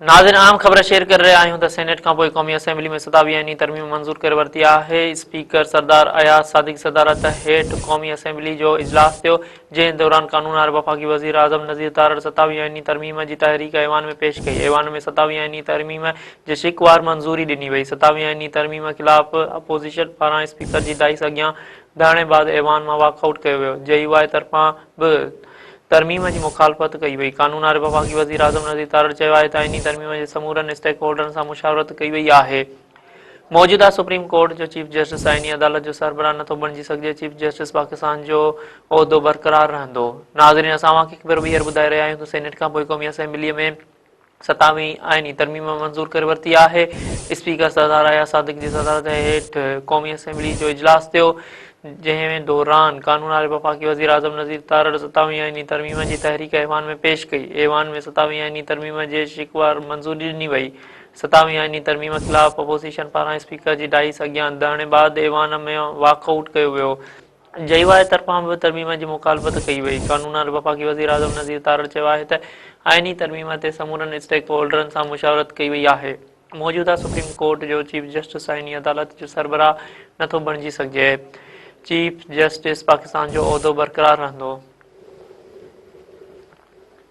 नाज़रीन आम ख़बर शेयर कर रहे आहियूं त सेनेट खां पोइ क़ौमी असेंबली में 27 तरमीम मंज़ूर करे वरिती आहे। स्पीकर सरदार अयाज़ सादिक सदारत हेठि क़ौमी असेंबली जो इजलास थियो, जंहिं दौरान कानून वारे वफ़ाक़ी वज़ीर आज़म नज़ीर तारड़ 27 तरमीम जी तहरीक ऐवान में पेश कई। ऐवान में 27 तरमीम जे शिकवार मंज़ूरी ॾिनी वई। 27 तरमीम ख़िलाफ़ अपोज़िशन पारां स्पीकर जी दाइस अॻियां धरणे बैदि ऐवान मां वॉकआउट कयो वियो। JUI तरफ़ां बि तरमीम जी मुखालफ़त कई वई। कानून वारे वफ़ाक़ी वज़ीर आज़म नज़ीर तारड़ चयो आहे त इन तरमीम जे समूरनि स्टेक होल्डरनि सां मुशावरत कई वई आहे। मौजूदा सुप्रीम कोर्ट जो चीफ जस्टिस आईनी अदालत जो सरबराह नथो बणिजी सघिजे। चीफ जस्टिस पाकिस्तान जो उहिदो बरक़रार रहंदो। नाज़रीन असां तव्हांखे ख़बर ॿीहर ॿुधाए रहिया आहियूं त सेनेट खां पोइ क़ौमी असेंबलीअ में 27 आईनी तरमीम मंज़ूर करे वरिती आहे। स्पीकर सरदार अयाज़ सादिक जी सदारत हेठि क़ौमी असेंबली जो इजलास थियो, जंहिं दौरान कानून वारे वफ़ाक़ी वज़ीर आज़म नज़ीर तारड़ 27 आईनी तरमीम जी तहरीक ऐवान में पेश कई। ऐवान में 27 आईनी तरमीम जे शिकवार मंज़ूरी ॾिनी वई। 27 आईनी तरमीम ख़िलाफ़ अपोज़िशन पारां स्पीकर जी डाइस अॻियां धरणे बैदि ऐवान में वॉकआउट कयो वियो। JUI तरफ़ां बि तरमीम जी मुखालफ़त कई वई। कानून वारे वफ़ाक़ी वज़ीर आज़म नज़ीर तारड़ चयो आहे त आईनी तरमीम ते समूरनि स्टेक होल्डरनि सां मुशावरत कई वई आहे। मौजूदा सुप्रीम कोर्ट जो चीफ जस्टिस आईनी अदालत जो सरबराह नथो बणिजी सघिजे। चीफ जस्टिस पाकिस्तान जो उहिदो बरक़रार रहंदो।